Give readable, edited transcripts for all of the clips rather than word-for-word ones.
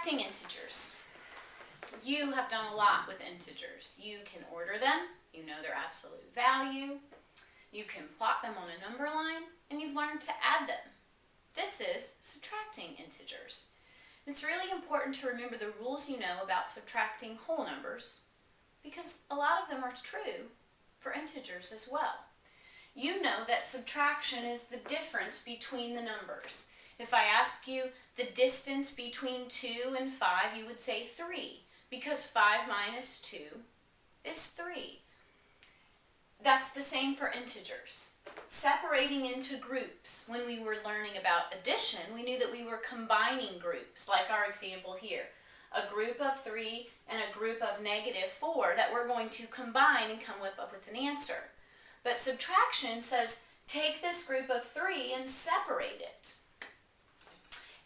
Subtracting integers. You have done a lot with integers. You can order them, you know their absolute value, you can plot them on a number line, and you've learned to add them. This is subtracting integers. It's really important to remember the rules you know about subtracting whole numbers, because a lot of them are true for integers as well. You know that subtraction is the difference between the numbers. If I ask you the distance between 2 and 5, you would say 3, because 5 minus 2 is 3. That's the same for integers. Separating into groups. When we were learning about addition, we knew that we were combining groups, like our example here. A group of 3 and a group of -4 that we're going to combine and come up with an answer. But subtraction says, take this group of 3 and separate it.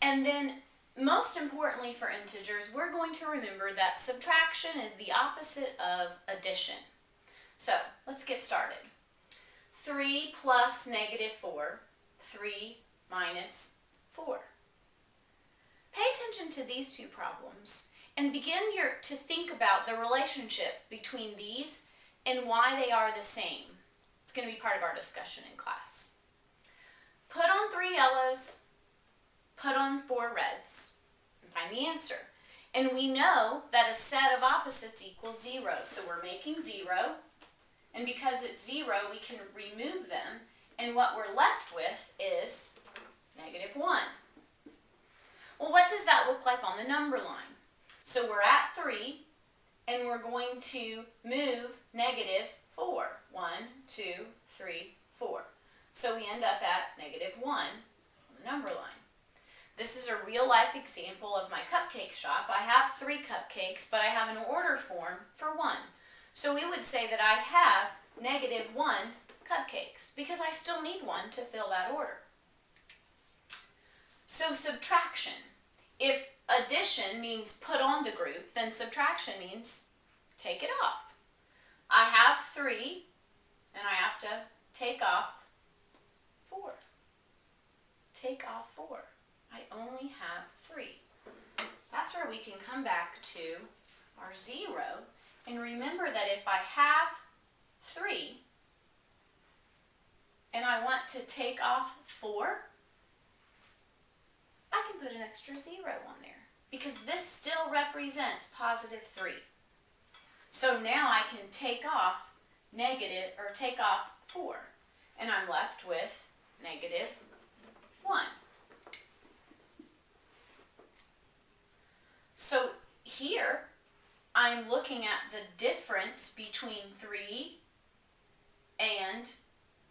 And then, most importantly for integers, we're going to remember that subtraction is the opposite of addition. So, let's get started. 3 plus -4, 3 minus 4. Pay attention to these two problems and begin to think about the relationship between these and why they are the same. It's going to be part of our discussion in class. Put on 3 yellows, put on 4 reds, and find the answer. And we know that a set of opposites equals 0, so we're making 0. And because it's 0, we can remove them, and what we're left with is -1. Well, what does that look like on the number line? So we're at 3, and we're going to move -4. 1, 2, 3, 4. So we end up at -1 on the number line. This is a real-life example of my cupcake shop. I have 3 cupcakes, but I have an order form for 1. So we would say that I have -1 cupcakes because I still need 1 to fill that order. So subtraction. If addition means put on the group, then subtraction means take it off. I have 3 and I have to take off 4. Take off 4. I only have 3. That's where we can come back to our 0. And remember that if I have 3 and I want to take off 4, I can put an extra 0 on there because this still represents +3. So now I can take off take off 4, and I'm left with -1. So here I'm looking at the difference between 3 and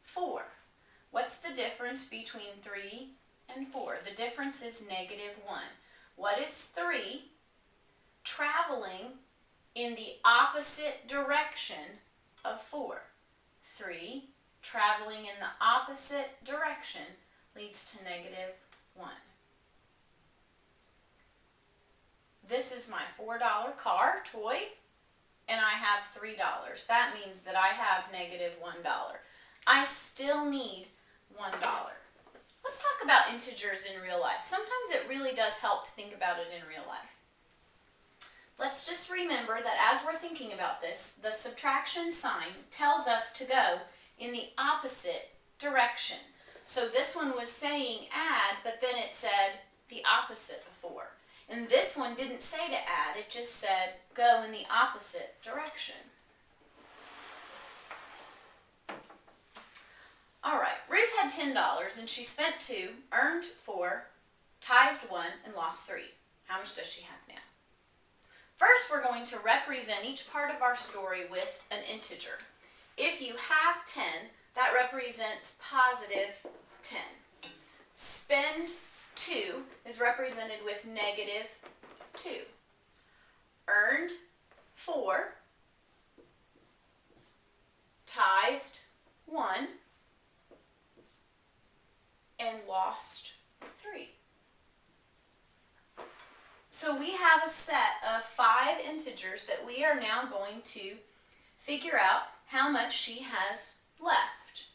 4. What's the difference between 3 and 4? The difference is -1. What is 3 traveling in the opposite direction of 4? 3 traveling in the opposite direction leads to -1. This is my $4 car toy, and I have $3. That means that I have -1. I still need $1. Let's talk about integers in real life. Sometimes it really does help to think about it in real life. Let's just remember that as we're thinking about this, the subtraction sign tells us to go in the opposite direction. So this one was saying add, but then it said the opposite of 4. And this one didn't say to add, it just said go in the opposite direction. All right, Ruth had $10 and she spent 2, earned 4, tithed 1, and lost 3. How much does she have now? First, we're going to represent each part of our story with an integer. If you have 10, that represents +10. Spend 2 is represented with -2. Earned 4, tithed 1, and lost 3. So we have a set of 5 integers that we are now going to figure out how much she has left.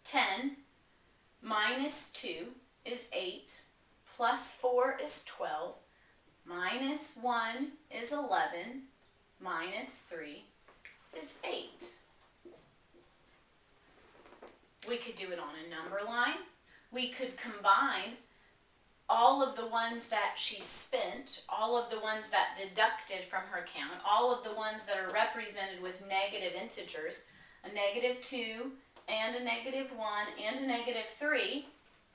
10 minus 2 is 8, plus 4 is 12, minus 1 is 11, minus 3 is 8. We could do it on a number line. We could combine all of the ones that she spent, all of the ones that deducted from her count, all of the ones that are represented with negative integers, a negative 2 and a negative 1 and a negative 3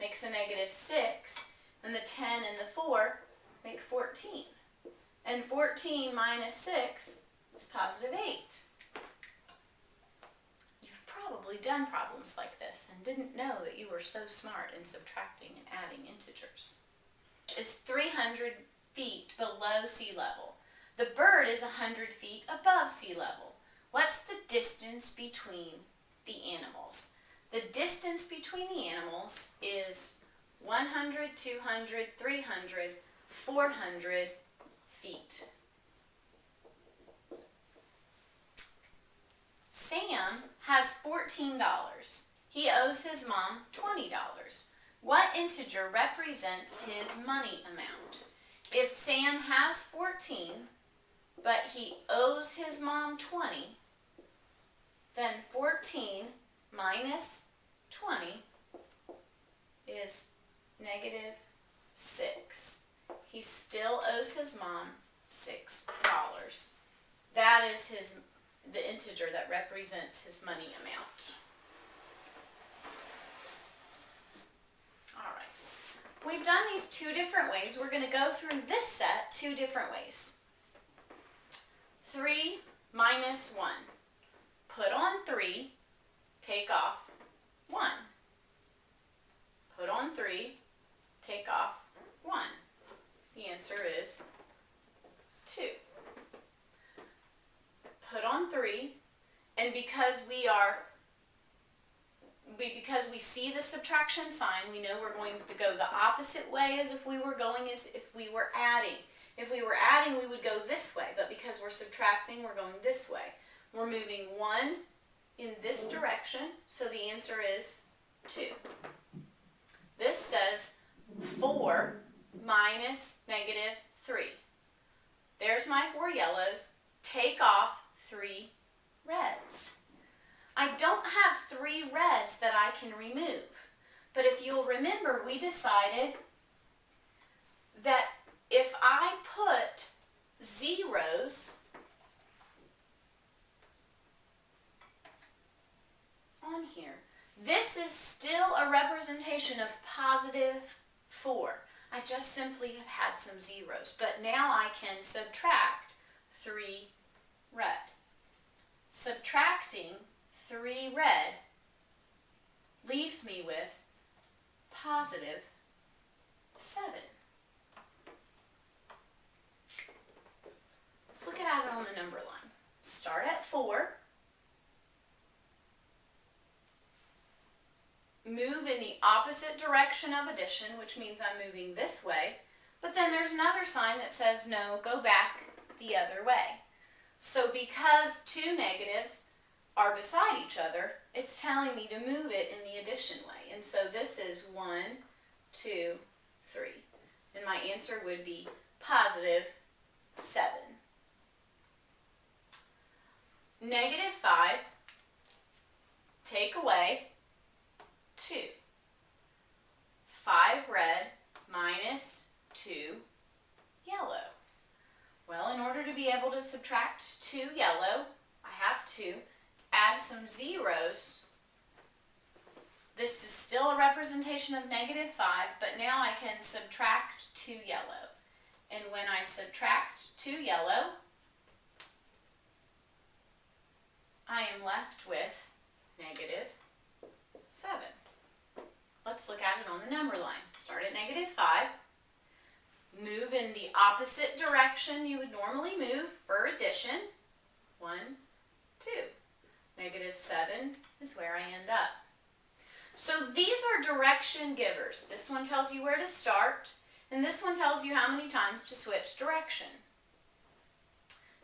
makes a negative 6, and the 10 and the 4 make 14. And 14 minus 6 is positive 8. You've probably done problems like this and didn't know that you were so smart in subtracting and adding integers. Is 300 feet below sea level. The bird is 100 feet above sea level. What's the distance between the animals? The distance between the animals is 100, 200, 300, 400 feet. Sam has $14. He owes his mom $20. What integer represents his money amount? If Sam has 14, but he owes his mom 20, then 14 minus 20 is negative 6. He still owes his mom $6. That is the integer that represents his money amount. We've done these two different ways. We're going to go through this set two different ways. 3 minus 1. Put on 3, take off 1. Put on 3, take off 1. The answer is 2. Put on 3, and because we see the subtraction sign, we know we're going to go the opposite way as if we were adding. If we were adding, we would go this way, but because we're subtracting, we're going this way. We're moving 1 in this direction, so the answer is 2. This says 4 minus negative 3. There's my 4 yellows. Take off 3 reds. I don't have 3 reds that I can remove. But if you'll remember, we decided that if I put zeros on here, this is still a representation of positive 4. I just simply have had some zeros. But now I can subtract 3 red. Subtracting 3 red leaves me with positive 7. Let's look at it on the number line. Start at 4. Move in the opposite direction of addition, which means I'm moving this way. But then there's another sign that says, no, go back the other way. So because 2 negatives are beside each other, it's telling me to move it in the addition way. And so this is 1, 2, 3. And my answer would be positive 7. Negative 5, take away 2. 5 red minus 2 yellow. Well, in order to be able to subtract 2 yellow, I have to add some zeros. This is still a representation of negative 5, but now I can subtract 2 yellow. And when I subtract 2 yellow, I am left with negative 7. Let's look at it on the number line. Start at negative 5. Move in the opposite direction you would normally move for addition. 1, 2. Negative 7 is where I end up. So these are direction givers. This one tells you where to start, and this one tells you how many times to switch direction.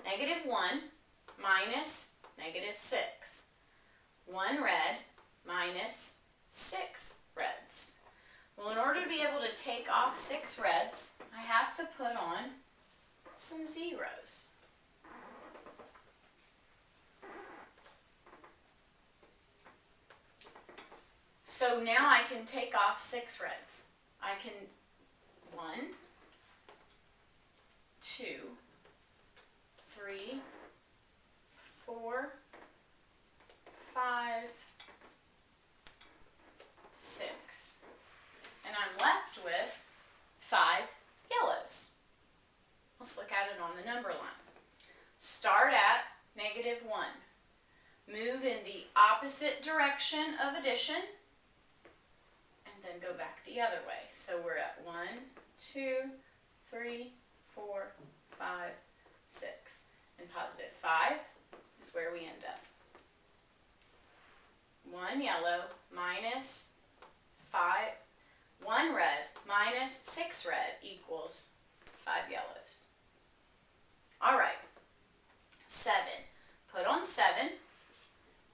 Negative 1 minus negative 6. 1 red minus 6 reds. Well, in order to be able to take off 6 reds, I have to put on some zeros. So now I can take off 6 reds. I can 1, 2, 3, 4, 5, 6. And I'm left with 5 yellows. Let's look at it on the number line. Start at -1. Move in the opposite direction of addition, and then go back the other way. So we're at 1, 2, 3, 4, 5, 6. And +5 is where we end up. 1 yellow minus 1 red minus 6 red equals 5 yellows. All right, 7. Put on 7,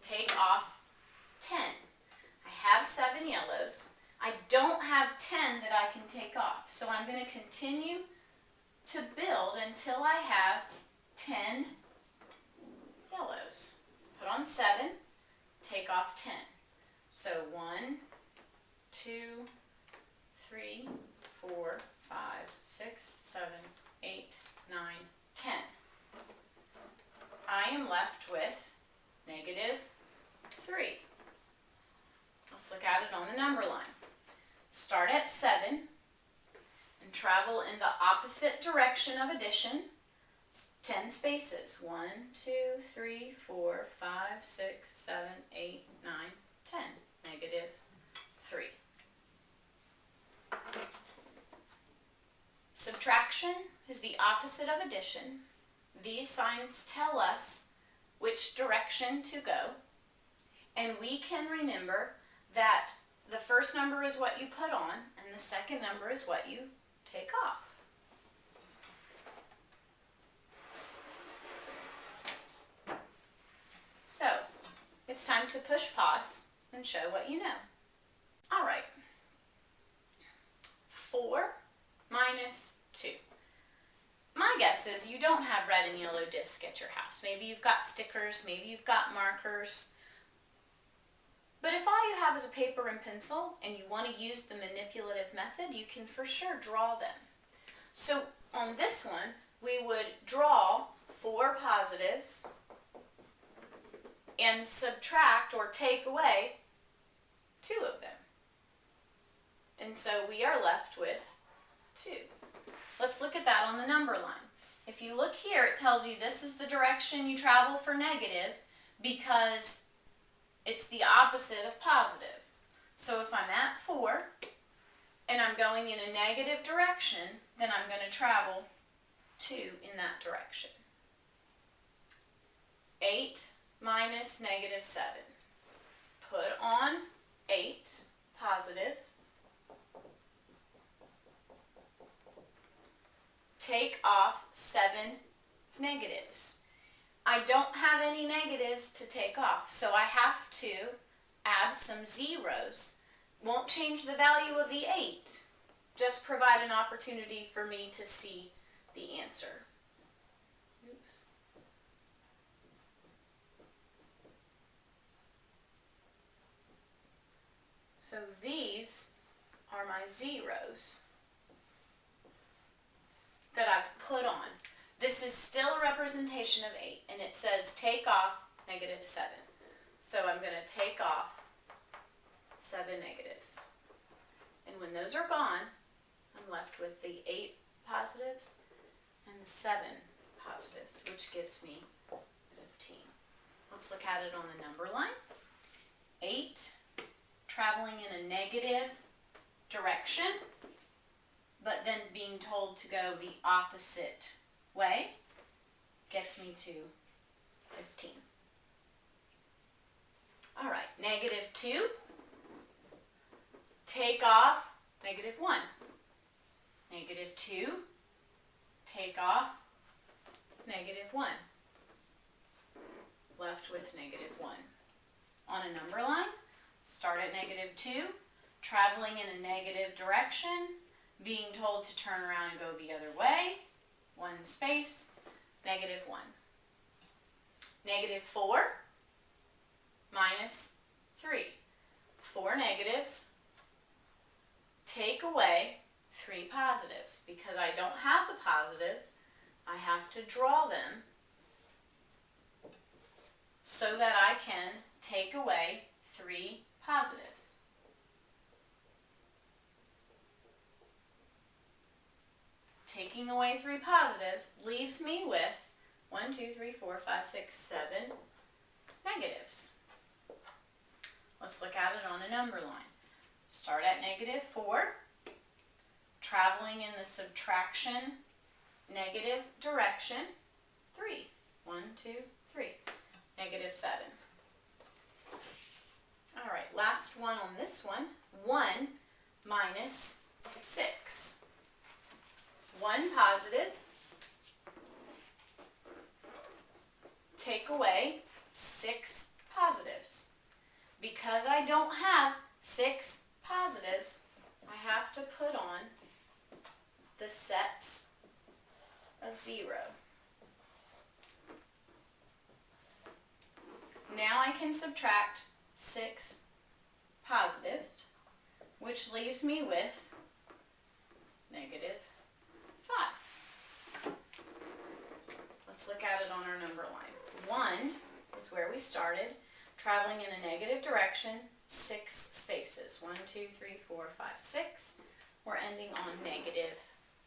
take off 10. I have 7 yellows. I don't have 10 that I can take off, so I'm going to continue to build until I have 10 yellows. Put on 7, take off 10. So 1, 2, 3, 4, 5, 6, 7, 8, 9, 10. I am left with -3. Let's look at it on the number line. Start at 7 and travel in the opposite direction of addition. 10 spaces. 1, 2, 3, 4, 5, 6, 7, 8, 9, 10. -3. Subtraction is the opposite of addition. These signs tell us which direction to go, and we can remember that the first number is what you put on, and the second number is what you take off. So, it's time to push pause and show what you know. All right. 4 minus 2. My guess is you don't have red and yellow discs at your house. Maybe you've got stickers, maybe you've got markers. But if all you have is a paper and pencil and you want to use the manipulative method, you can for sure draw them. So on this one, we would draw 4 positives and subtract or take away 2 of them. And so we are left with 2. Let's look at that on the number line. If you look here, it tells you this is the direction you travel for negative because it's the opposite of positive. So if I'm at 4 and I'm going in a negative direction, then I'm going to travel 2 in that direction. 8 minus -7. Put on 8 positives. Take off 7 negatives. I don't have any negatives to take off, so I have to add some zeros. Won't change the value of the 8, just provide an opportunity for me to see the answer. Oops. So these are my zeros that I've put on. This is still a representation of 8, and it says take off -7. So I'm going to take off 7 negatives. And when those are gone, I'm left with the 8 positives and the 7 positives, which gives me 15. Let's look at it on the number line. 8, traveling in a negative direction, but then being told to go the opposite way, gets me to 15. All right, -2, take off -1. -2, take off -1. Left with -1. On a number line, start at -2, traveling in a negative direction, being told to turn around and go the other way, 1 space, negative 1. Negative 4 minus 3. 4 negatives, take away 3 positives. Because I don't have the positives, I have to draw them so that I can take away 3 positives. Taking away 3 positives leaves me with 1, 2, 3, 4, 5, 6, 7 negatives. Let's look at it on a number line. Start at negative 4, traveling in the subtraction negative direction, 3. 1, 2, 3. Negative 7. All right, last one on this one. 1 minus 6. 1 positive, take away 6 positives. Because I don't have 6 positives, I have to put on the sets of 0. Now I can subtract 6 positives, which leaves me with negative 5. Let's look at it on our number line. 1 is where we started, traveling in a negative direction, 6 spaces. 1, 2, 3, 4, 5, 6. We're ending on negative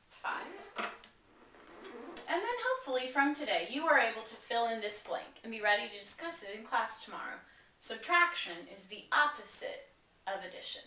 5. And then hopefully from today you are able to fill in this blank and be ready to discuss it in class tomorrow. Subtraction is the opposite of addition.